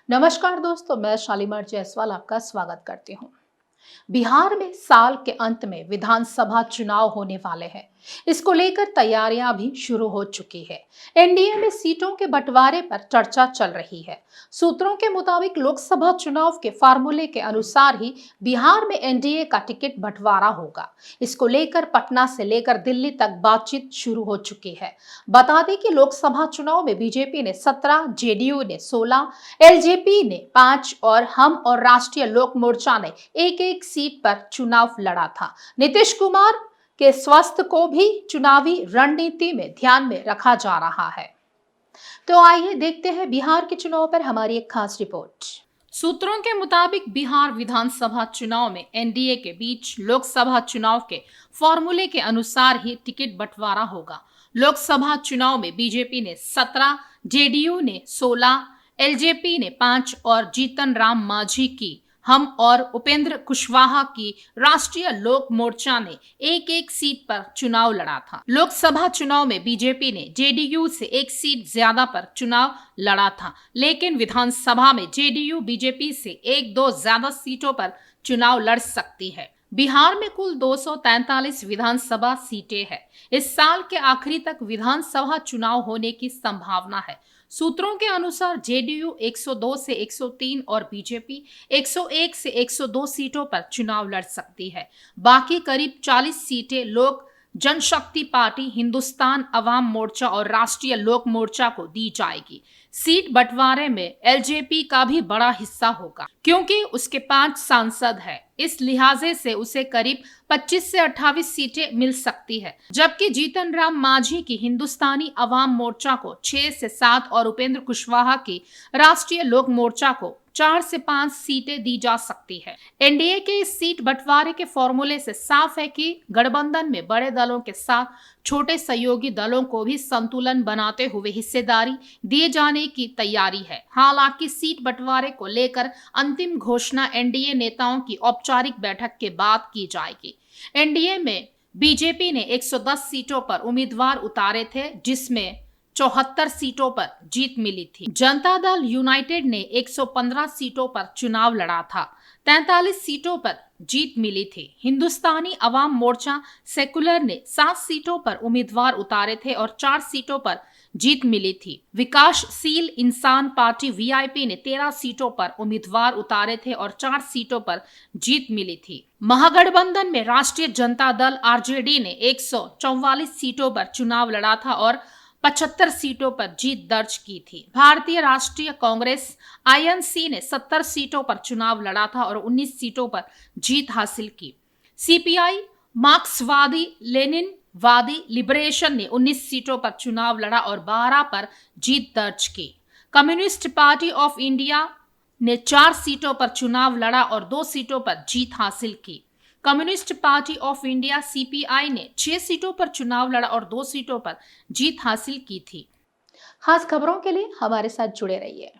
नमस्कार दोस्तों, मैं शालीमार जायसवाल आपका स्वागत करती हूँ। बिहार में साल के अंत में विधानसभा चुनाव होने वाले हैं। इसको लेकर तैयारियां भी शुरू हो चुकी है। एनडीए में सीटों के बंटवारे पर चर्चा चल रही है। सूत्रों के मुताबिक लोकसभा चुनाव के फार्मूले के अनुसार ही बिहार में एनडीए का टिकट बंटवारा होगा। इसको लेकर पटना से लेकर दिल्ली तक बातचीत शुरू हो चुकी है। बता दें कि लोकसभा चुनाव में बीजेपी ने 17, जेडीयू ने 16, एलजेपी ने 5 और हम और राष्ट्रीय लोक मोर्चा ने एक सीट पर चुनाव लड़ा था। नीतीश कुमार के स्वास्थ्य को भी चुनावी रणनीति में ध्यान में रखा जा रहा है। तो आइए देखते हैं बिहार के चुनाव पर हमारी एक खास रिपोर्ट। सूत्रों के मुताबिक बिहार विधानसभा चुनाव में एनडीए के बीच लोकसभा चुनाव के फॉर्मूले के अनुसार ही टिकट बंटवारा होगा। लोकसभा चुनाव में बीजेपी ने 17, जेडीयू ने 16, एलजेपी ने 5 और जीतन राम मांझी की हम और उपेंद्र कुशवाहा की राष्ट्रीय लोक मोर्चा ने एक सीट पर चुनाव लड़ा था। लोकसभा चुनाव में बीजेपी ने जेडीयू से एक सीट ज्यादा पर चुनाव लड़ा था, लेकिन विधानसभा में जेडीयू बीजेपी से 1-2 ज्यादा सीटों पर चुनाव लड़ सकती है। बिहार में कुल 243 विधानसभा सीटें हैं। इस साल के आखिरी तक विधानसभा चुनाव होने की संभावना है। सूत्रों के अनुसार जेडीयू 102 से 103 और बीजेपी 101 से 102 सीटों पर चुनाव लड़ सकती है। बाकी करीब 40 सीटें लोक जनशक्ति पार्टी, हिंदुस्तान अवाम मोर्चा और राष्ट्रीय लोक मोर्चा को दी जाएगी। सीट बंटवारे में एलजेपी का भी बड़ा हिस्सा होगा, क्योंकि उसके 5 सांसद हैं। इस लिहाजे से उसे करीब 25 से 28 सीटें मिल सकती है, जबकि जीतन राम मांझी की हिंदुस्तानी अवाम मोर्चा को 6 से 7 और उपेंद्र कुशवाहा की राष्ट्रीय लोक मोर्चा को 4 से 5 सीटें दी जा सकती है। एनडीए के इस सीट बंटवारे के फॉर्मूले से साफ है कि गठबंधन में बड़े दलों के साथ छोटे सहयोगी दलों को भी संतुलन बनाते हुए हिस्सेदारी दिए जाने की तैयारी है। हालांकि सीट बंटवारे को लेकर अंतिम घोषणा एनडीए नेताओं की औपचारिक बैठक के बाद की जाएगी। एनडीए में बीजेपी ने 110 सीटों पर उम्मीदवार उतारे थे, जिसमें 74 सीटों पर जीत मिली थी। जनता दल यूनाइटेड ने 115 सीटों पर चुनाव लड़ा था, 43 सीटों पर जीत मिली थी। हिंदुस्तानी अवाम मोर्चा सेकुलर ने 7 सीटों पर उम्मीदवार उतारे थे और 4 सीटों पर जीत मिली थी। विकासशील इंसान पार्टी वीआईपी ने 13 सीटों पर उम्मीदवार उतारे थे और 4 सीटों पर जीत मिली थी। महागठबंधन में राष्ट्रीय जनता दल आरजेडी ने 144 सीटों पर चुनाव लड़ा था और 75 सीटों पर जीत दर्ज की थी। भारतीय राष्ट्रीय कांग्रेस आईएनसी ने 70 सीटों पर चुनाव लड़ा था और 19 सीटों पर जीत हासिल की। सीपीआई मार्क्सवादी लेनिनवादी लिबरेशन ने 19 सीटों पर चुनाव लड़ा और 12 पर जीत दर्ज की। कम्युनिस्ट पार्टी ऑफ इंडिया ने 4 सीटों पर चुनाव लड़ा और 2 सीटों पर जीत हासिल की। Communist party of India CPI ने 6 सीटों पर चुनाव लड़ा और 2 सीटों पर जीत हासिल की थी। खास खबरों के लिए हमारे साथ जुड़े रहिए।